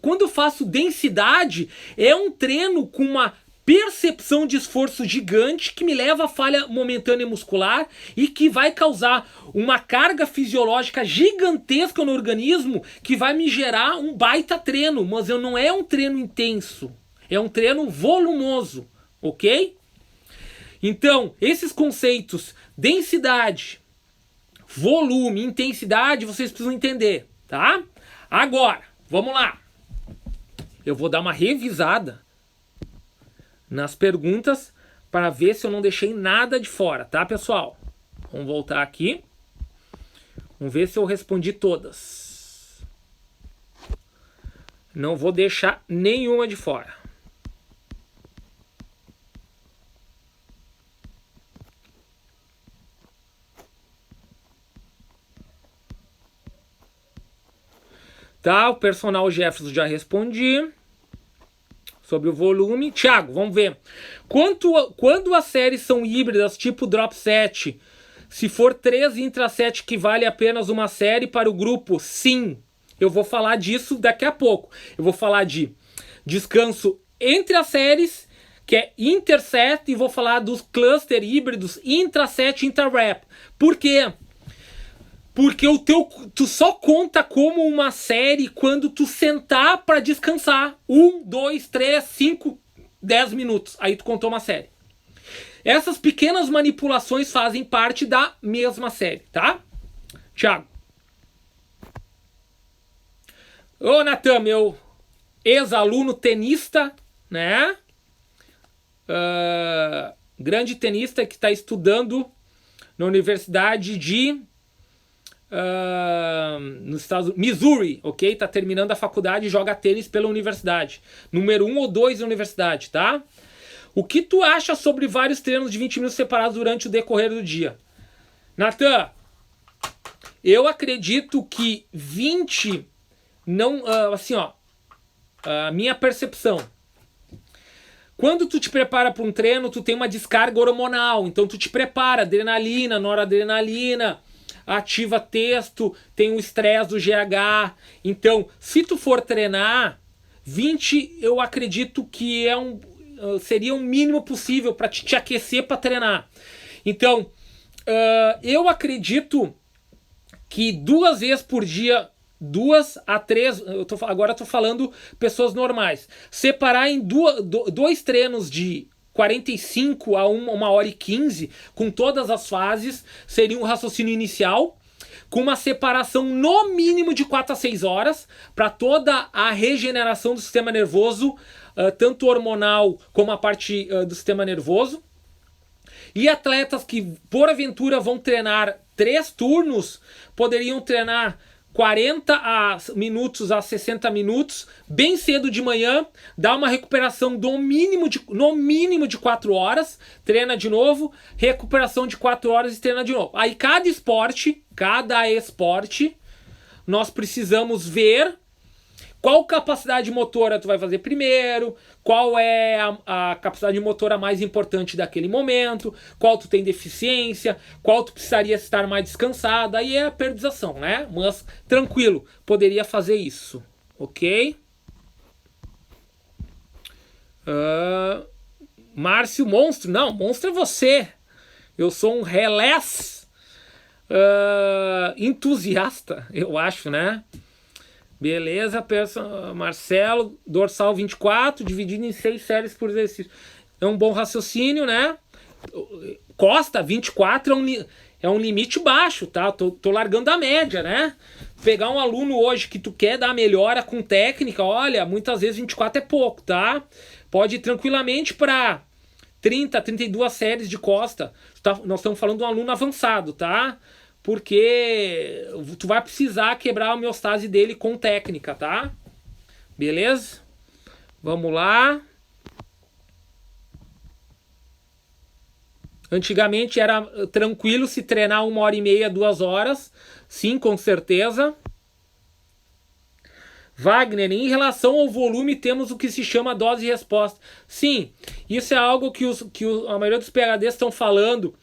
quando eu faço densidade, é um treino com uma percepção de esforço gigante que me leva a falha momentânea muscular e que vai causar uma carga fisiológica gigantesca no organismo que vai me gerar um baita treino, mas não é um treino intenso, é um treino volumoso, ok? Então, esses conceitos, densidade, volume, intensidade, vocês precisam entender, tá? Agora, vamos lá. Eu vou dar uma revisada nas perguntas para ver se eu não deixei nada de fora, tá, pessoal? Vamos voltar aqui. Vamos ver se eu respondi todas. Não vou deixar nenhuma de fora. Tá, o personal Jefferson já respondi. Sobre o volume. Thiago, vamos ver. Quando as séries são híbridas, tipo drop set, se for 3 intraset que vale apenas uma série para o grupo, sim. Eu vou falar disso daqui a pouco. Eu vou falar de descanso entre as séries, que é interset, e vou falar dos cluster híbridos intraset e intrarep. Por quê? Porque tu só conta como uma série quando tu sentar para descansar. 1, 2, 3, 5, 10 minutos. Aí tu contou uma série. Essas pequenas manipulações fazem parte da mesma série, tá? Thiago. Ô, Natan, meu ex-aluno tenista, né? Grande tenista que está estudando na Universidade de... nos Estados Unidos, Missouri, ok? Tá terminando a faculdade e joga tênis pela universidade. Número 1 ou 2 na universidade, tá? O que tu acha sobre vários treinos de 20 minutos separados durante o decorrer do dia? Natan, eu acredito que 20 não... assim, ó, a minha percepção. Quando tu te prepara para um treino, tu tem uma descarga hormonal. Então tu te prepara, adrenalina, noradrenalina, ativa texto, tem o estresse do GH. Então, se tu for treinar, 20 eu acredito que seria o mínimo possível para te aquecer para treinar. Então, eu acredito que 2 vezes por dia, 2 a 3, agora eu tô falando pessoas normais, separar em 2 treinos de 45 a 1h15, com todas as fases, seria um raciocínio inicial, com uma separação no mínimo de 4 a 6 horas, para toda a regeneração do sistema nervoso, tanto hormonal como a parte do sistema nervoso. E atletas que, porventura, vão treinar 3 turnos, poderiam treinar 40 minutos a 60 minutos, bem cedo de manhã, dá uma recuperação no mínimo de 4 horas, treina de novo, recuperação de 4 horas e treina de novo. Aí cada esporte, nós precisamos ver qual capacidade motora tu vai fazer primeiro, qual é a capacidade motora mais importante daquele momento, qual tu tem deficiência, qual tu precisaria estar mais descansado. Aí é a periodização, né? Mas tranquilo, poderia fazer isso, ok? Márcio, monstro? Não, monstro é você. Eu sou um relés entusiasta, eu acho, né? Beleza, Marcelo, dorsal 24, dividido em 6 séries por exercício. É um bom raciocínio, né? Costa, 24 é um limite baixo, tá? Tô largando a média, né? Pegar um aluno hoje que tu quer dar melhora com técnica, olha, muitas vezes 24 é pouco, tá? Pode ir tranquilamente para 30, 32 séries de costa. Nós estamos falando de um aluno avançado, tá? Porque tu vai precisar quebrar a homeostase dele com técnica, tá? Beleza? Vamos lá. Antigamente era tranquilo se treinar 1h30, 2 horas. Sim, com certeza. Wagner, em relação ao volume, temos o que se chama dose e resposta. Sim, isso é algo que a maioria dos PhDs estão falando.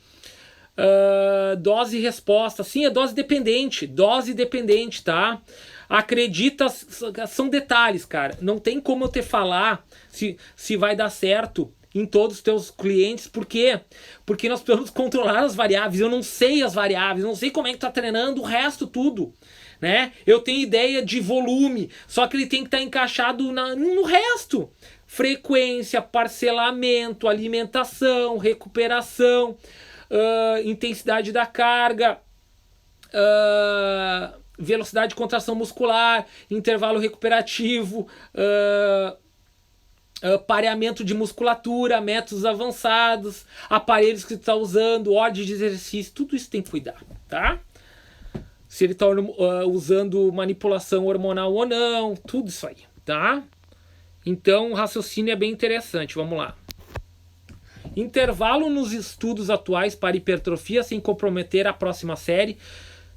Dose e resposta, sim, é dose dependente, tá? Acredita, são detalhes, cara. Não tem como eu te falar se vai dar certo em todos os teus clientes. Por quê? Porque nós precisamos controlar as variáveis. Eu não sei as variáveis, não sei como é que tá treinando o resto tudo, né? Eu tenho ideia de volume, só que ele tem que estar encaixado no resto. Frequência, parcelamento, alimentação, recuperação, intensidade da carga, velocidade de contração muscular, intervalo recuperativo, pareamento de musculatura, métodos avançados, aparelhos que tu está usando, ordem de exercício, tudo isso tem que cuidar, tá? Se ele está usando manipulação hormonal ou não, tudo isso aí, tá? Então o raciocínio é bem interessante, vamos lá. Intervalo nos estudos atuais para hipertrofia sem comprometer a próxima série,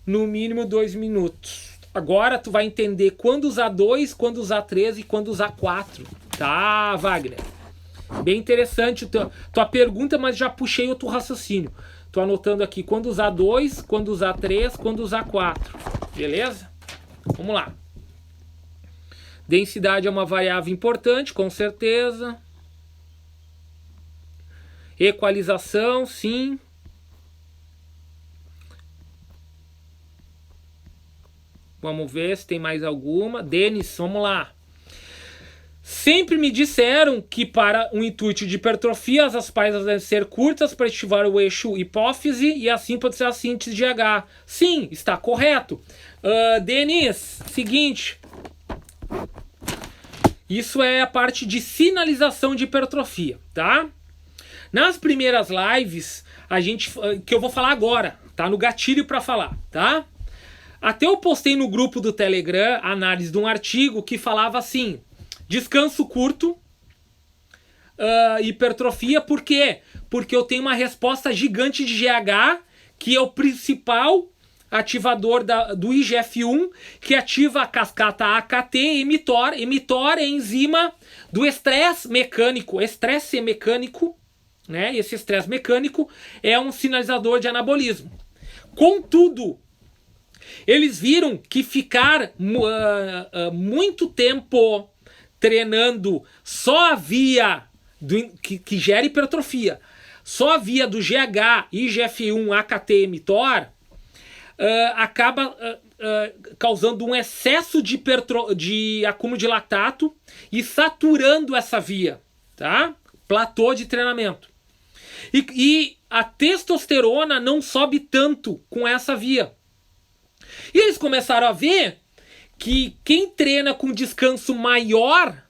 no mínimo 2 minutos. Agora tu vai entender quando usar 2, quando usar 3 e quando usar 4. Tá, Wagner? Bem interessante tua pergunta, mas já puxei outro raciocínio. Tô anotando aqui quando usar 2, quando usar 3, quando usar 4. Beleza? Vamos lá. Densidade é uma variável importante, com certeza. Equalização, sim. Vamos ver se tem mais alguma. Denis, vamos lá. Sempre me disseram que para um intuito de hipertrofia as pausas devem ser curtas para ativar o eixo hipófise e assim pode ser a síntese de H. Sim, está correto. Denis, seguinte. Isso é a parte de sinalização de hipertrofia, tá? Nas primeiras lives, que eu vou falar agora, tá? No gatilho para falar, tá? Até eu postei no grupo do Telegram a análise de um artigo que falava assim: descanso curto, hipertrofia, por quê? Porque eu tenho uma resposta gigante de GH, que é o principal ativador do IGF-1, que ativa a cascata AKT e mTOR. mTOR é a enzima do estresse mecânico, né? Esse estresse mecânico é um sinalizador de anabolismo. Contudo, eles viram que ficar muito tempo treinando só a via que gera hipertrofia, só a via do GH, IGF-1, AKT e mTOR, acaba causando um excesso de acúmulo de lactato e saturando essa via, tá? Platô de treinamento. E a testosterona não sobe tanto com essa via. E eles começaram a ver que quem treina com descanso maior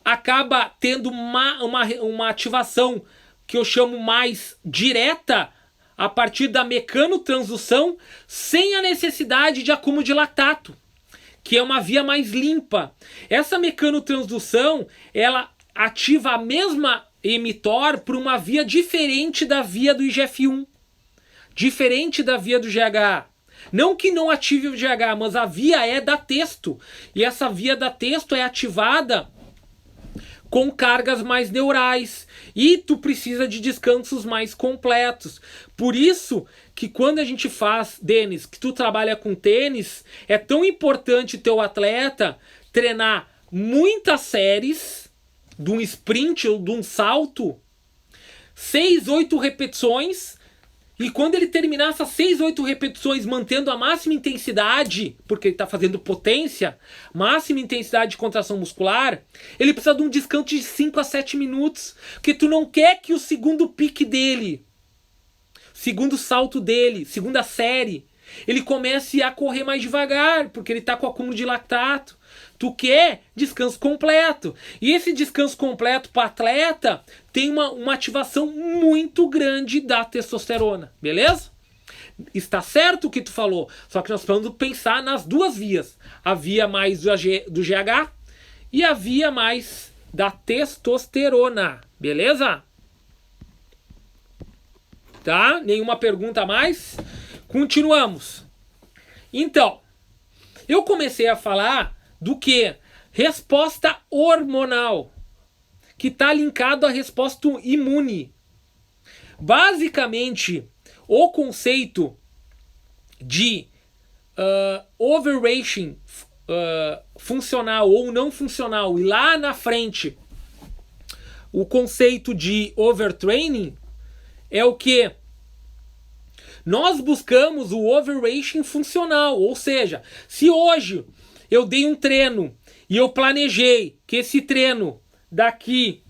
acaba tendo uma ativação que eu chamo mais direta a partir da mecanotransdução, sem a necessidade de acúmulo de lactato, que é uma via mais limpa. Essa mecanotransdução, ela ativa a mesma mTOR por uma via diferente da via do IGF-1, diferente da via do GH. Não que não ative o GH, mas a via é da testo. E essa via da testo é ativada com cargas mais neurais. E tu precisa de descansos mais completos. Por isso que quando a gente faz, Denis, que tu trabalha com tênis, é tão importante teu atleta treinar muitas séries de um sprint ou de um salto, 6, 8 repetições. E quando ele terminar essas 6, 8 repetições mantendo a máxima intensidade, porque ele está fazendo potência, máxima intensidade de contração muscular, ele precisa de um descanso de 5 a 7 minutos. Porque tu não quer que o segundo pique dele, segundo salto dele, segunda série, ele comece a correr mais devagar, porque ele está com acúmulo de lactato. Tu quer descanso completo. E esse descanso completo para atleta tem uma ativação muito grande da testosterona. Beleza? Está certo o que tu falou. Só que nós vamos pensar nas duas vias. A via mais do GH e a via mais da testosterona. Beleza? Tá? Nenhuma pergunta a mais? Continuamos. Então, eu comecei a falar do que? Resposta hormonal, que está linkado à resposta imune. Basicamente, o conceito de overreaching funcional ou não funcional, e lá na frente, o conceito de overtraining é o que? Nós buscamos o overreaching funcional, ou seja, se hoje eu dei um treino e eu planejei que esse treino daqui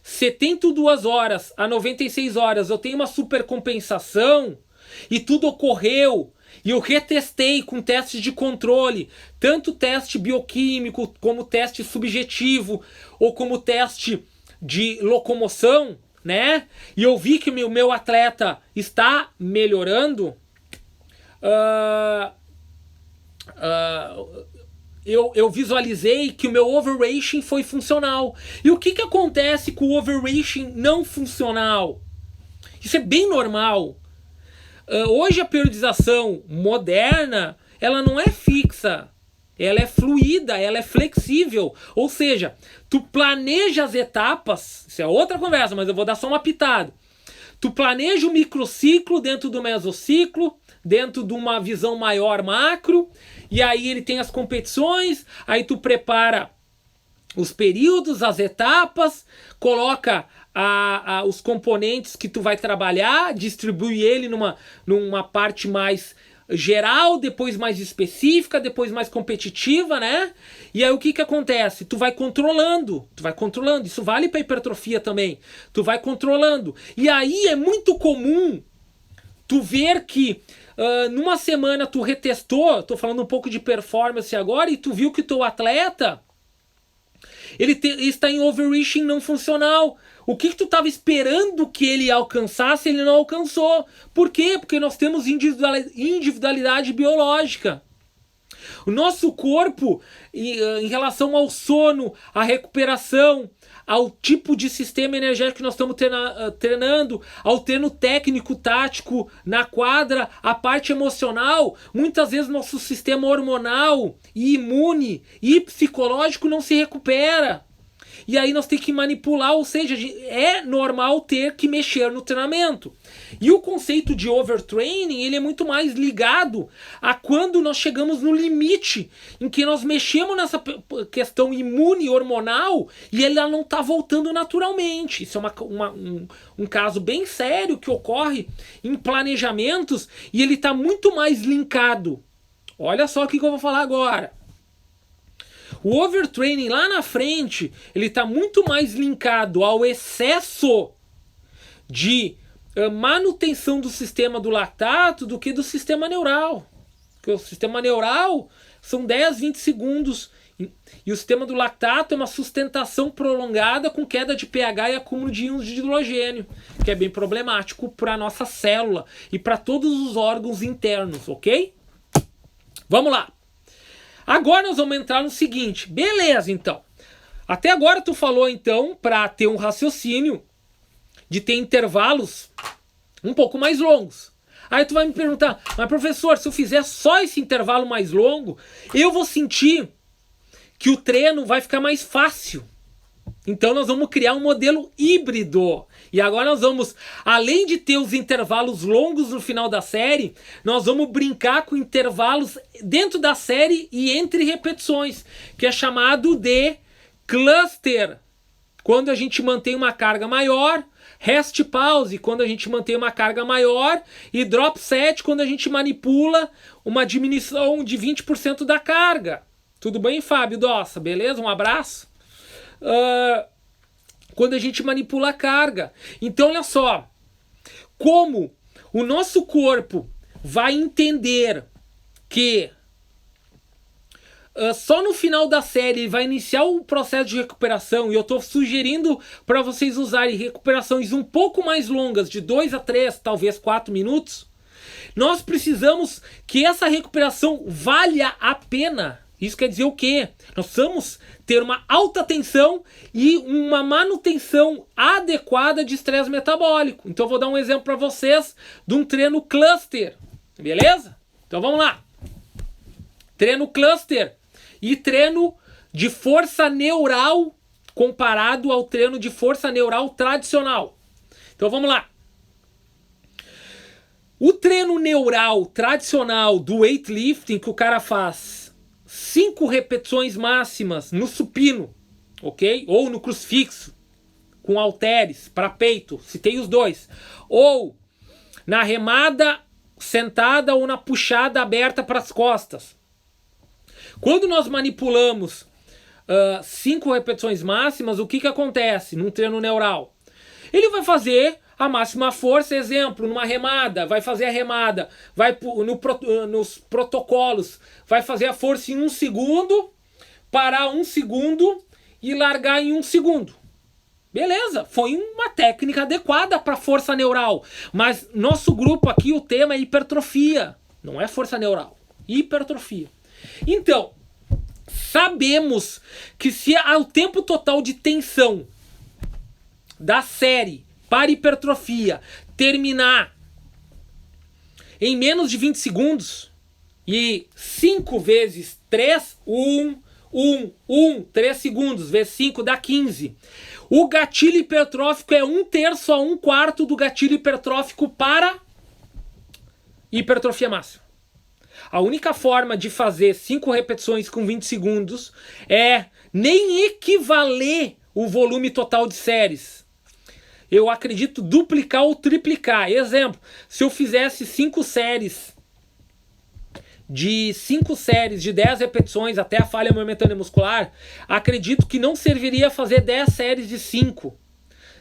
72 horas a 96 horas eu tenho uma supercompensação e tudo ocorreu e eu retestei com testes de controle, tanto teste bioquímico, como teste subjetivo, ou como teste de locomoção, né? E eu vi que o meu atleta está melhorando, eu visualizei que o meu overreaching foi funcional. E o que acontece com o overreaching não funcional? Isso é bem normal. Hoje a periodização moderna, ela não é fixa, ela é fluida, ela é flexível. Ou seja, tu planeja as etapas, isso é outra conversa, mas eu vou dar só uma pitada. Tu planeja o microciclo dentro do mesociclo, dentro de uma visão maior macro, e aí ele tem as competições, aí tu prepara os períodos, as etapas, coloca os componentes que tu vai trabalhar, distribui ele numa parte mais geral, depois mais específica, depois mais competitiva, né? E aí o que acontece? Tu vai controlando, isso vale para hipertrofia também, tu vai controlando. E aí é muito comum tu ver que numa semana tu retestou, tô falando um pouco de performance agora, e tu viu que o teu atleta ele está em overreaching não funcional. O que tu estava esperando que ele alcançasse, ele não alcançou. Por quê? Porque nós temos individualidade biológica. O nosso corpo, em relação ao sono, à recuperação, ao tipo de sistema energético que nós estamos treinando, ao treino técnico, tático na quadra, a parte emocional, muitas vezes nosso sistema hormonal e imune e psicológico não se recupera. E aí nós temos que manipular, ou seja, é normal ter que mexer no treinamento. E o conceito de overtraining, ele é muito mais ligado a quando nós chegamos no limite, em que nós mexemos nessa questão imune hormonal e ela não está voltando naturalmente. Isso é um caso bem sério que ocorre em planejamentos e ele está muito mais linkado. Olha só o que eu vou falar agora. O overtraining lá na frente, ele está muito mais linkado ao excesso de manutenção do sistema do lactato do que do sistema neural. Porque o sistema neural são 10, 20 segundos e o sistema do lactato é uma sustentação prolongada com queda de pH e acúmulo de íons de hidrogênio, que é bem problemático para a nossa célula e para todos os órgãos internos, ok? Vamos lá. Agora nós vamos entrar no seguinte. Beleza, então. Até agora tu falou, então, para ter um raciocínio de ter intervalos um pouco mais longos. Aí tu vai me perguntar, mas professor, se eu fizer só esse intervalo mais longo, eu vou sentir que o treino vai ficar mais fácil. Então nós vamos criar um modelo híbrido. E agora nós vamos, além de ter os intervalos longos no final da série, nós vamos brincar com intervalos dentro da série e entre repetições, que é chamado de cluster. Quando a gente mantém uma carga maior, rest pause, quando a gente mantém uma carga maior, e drop set, quando a gente manipula uma diminuição de 20% da carga. Tudo bem, Fábio Dossa? Beleza? Um abraço. Quando a gente manipula a carga. Então, olha só. Como o nosso corpo vai entender que só no final da série ele vai iniciar o processo de recuperação, e eu estou sugerindo para vocês usarem recuperações um pouco mais longas, de 2 a 3, talvez 4 minutos, nós precisamos que essa recuperação valha a pena. Isso quer dizer o quê? Nós precisamos ter uma alta tensão e uma manutenção adequada de estresse metabólico. Então eu vou dar um exemplo para vocês de um treino cluster. Beleza? Então vamos lá. Treino cluster e treino de força neural comparado ao treino de força neural tradicional. Então vamos lá. O treino neural tradicional do weightlifting que o cara faz 5 repetições máximas no supino, ok? Ou no crucifixo, com halteres para peito, se tem os dois. Ou na remada sentada ou na puxada aberta para as costas. Quando nós manipulamos 5 repetições máximas, o que acontece num treino neural? Ele vai fazer a máxima força, exemplo, numa remada, vai fazer a remada, vai nos protocolos, vai fazer a força em 1 segundo, parar 1 segundo e largar em 1 segundo. Beleza, foi uma técnica adequada para força neural. Mas nosso grupo aqui, o tema é hipertrofia. Não é força neural, hipertrofia. Então, sabemos que se o tempo total de tensão da série para hipertrofia terminar em menos de 20 segundos, e 5 vezes 3, 3 segundos, vezes 5 dá 15. O gatilho hipertrófico é 1/3 a 1/4 do gatilho hipertrófico para hipertrofia máxima. A única forma de fazer 5 repetições com 20 segundos é nem equivaler o volume total de séries. Eu acredito duplicar ou triplicar. Exemplo, se eu fizesse 5 séries de 10 repetições até a falha momentânea muscular, acredito que não serviria fazer 10 séries de 5.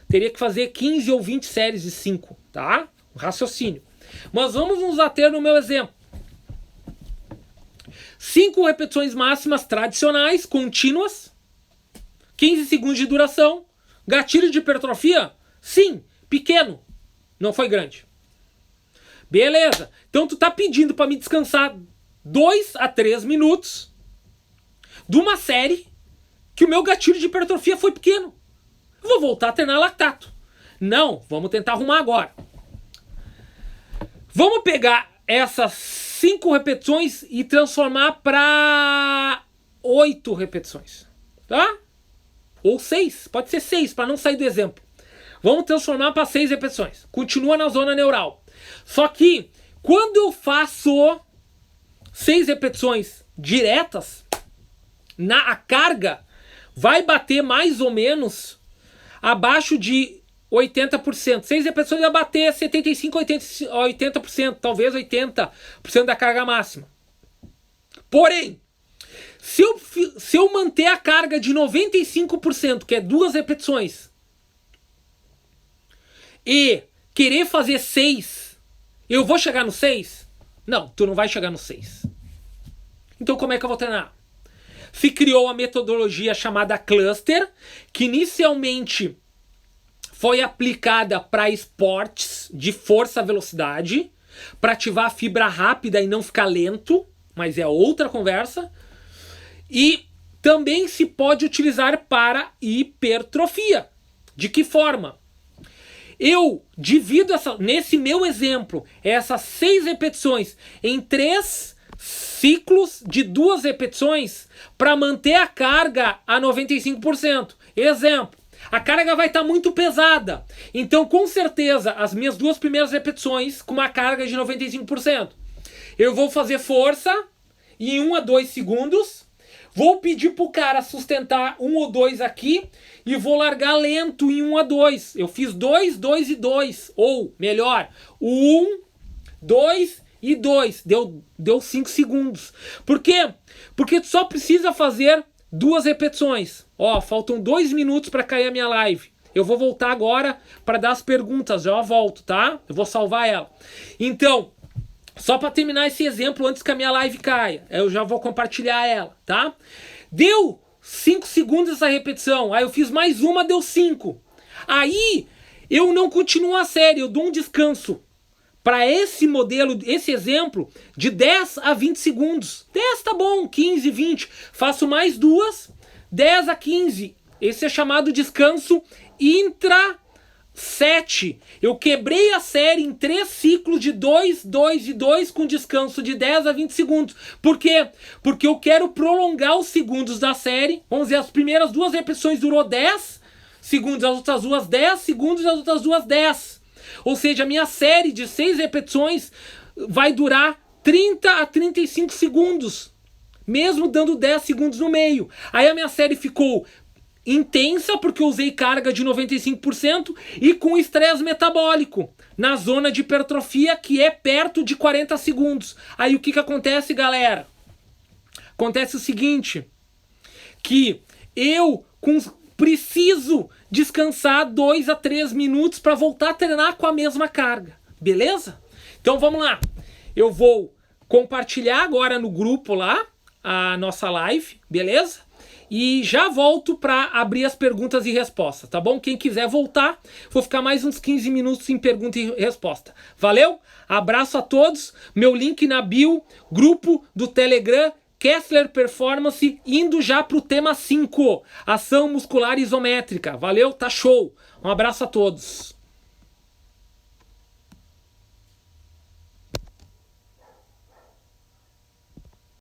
Teria que fazer 15 ou 20 séries de 5, tá? Raciocínio. Mas vamos nos ater no meu exemplo. 5 repetições máximas tradicionais, contínuas, 15 segundos de duração. Gatilho de hipertrofia? Sim, pequeno. Não foi grande. Beleza. Então tu tá pedindo para me descansar 2 a 3 minutos de uma série que o meu gatilho de hipertrofia foi pequeno. Eu vou voltar a treinar lactato. Não, vamos tentar arrumar agora. Vamos pegar essas 5 repetições e transformar para 8 repetições. Tá? Ou 6, pode ser 6, para não sair do exemplo. Vamos transformar para 6 repetições. Continua na zona neural. Só que, quando eu faço 6 repetições diretas, a carga vai bater mais ou menos abaixo de 80%. 6 repetições vai bater 75%, 80%, talvez 80% da carga máxima. Porém, se eu manter a carga de 95%, que é 2 repetições, e querer fazer 6, eu vou chegar no 6? Não, tu não vai chegar no 6. Então como é que eu vou treinar? Se criou a metodologia chamada Cluster, que inicialmente foi aplicada para esportes de força-velocidade, para ativar a fibra rápida e não ficar lento, mas é outra conversa. E também se pode utilizar para hipertrofia. De que forma? Eu divido nesse meu exemplo, essas 6 repetições em 3 ciclos de 2 repetições para manter a carga a 95%. Exemplo, a carga vai estar muito pesada. Então, com certeza, as minhas 2 primeiras repetições com uma carga de 95%. Eu vou fazer força em 1 a 2 segundos. Vou pedir pro cara sustentar 1 ou 2 aqui e vou largar lento em 1 a 2. Eu fiz 2, 2 e 2. Ou, melhor, 1, 2 e 2. Deu 5 segundos. Por quê? Porque tu só precisa fazer 2 repetições. Ó, faltam 2 minutos para cair a minha live. Eu vou voltar agora para dar as perguntas. Já volto, tá? Eu vou salvar ela. Então, só para terminar esse exemplo antes que a minha live caia, eu já vou compartilhar ela, tá? Deu 5 segundos essa repetição, aí eu fiz mais uma, deu 5. Aí eu não continuo a série, eu dou um descanso para esse modelo, esse exemplo, de 10 a 20 segundos. 10 tá bom, 15, 20. Faço mais 2, 10 a 15. Esse é chamado descanso intra 7. Eu quebrei a série em 3 ciclos de 2, 2 e 2 com descanso de 10 a 20 segundos. Por quê? Porque eu quero prolongar os segundos da série. Vamos dizer, as primeiras 2 repetições durou 10 segundos, as outras 2 10 segundos e as outras 2 10. Ou seja, a minha série de 6 repetições vai durar 30 a 35 segundos, mesmo dando 10 segundos no meio. Aí a minha série ficou intensa, porque eu usei carga de 95% e com estresse metabólico, na zona de hipertrofia, que é perto de 40 segundos. Aí o que acontece, galera? Acontece o seguinte, que eu, preciso descansar 2 a 3 minutos para voltar a treinar com a mesma carga, beleza? Então vamos lá, eu vou compartilhar agora no grupo lá a nossa live, beleza? E já volto para abrir as perguntas e respostas, tá bom? Quem quiser voltar, vou ficar mais uns 15 minutos em pergunta e resposta. Valeu? Abraço a todos. Meu link na bio, grupo do Telegram, Kessler Performance, indo já pro tema 5, ação muscular isométrica. Valeu? Tá show. Um abraço a todos.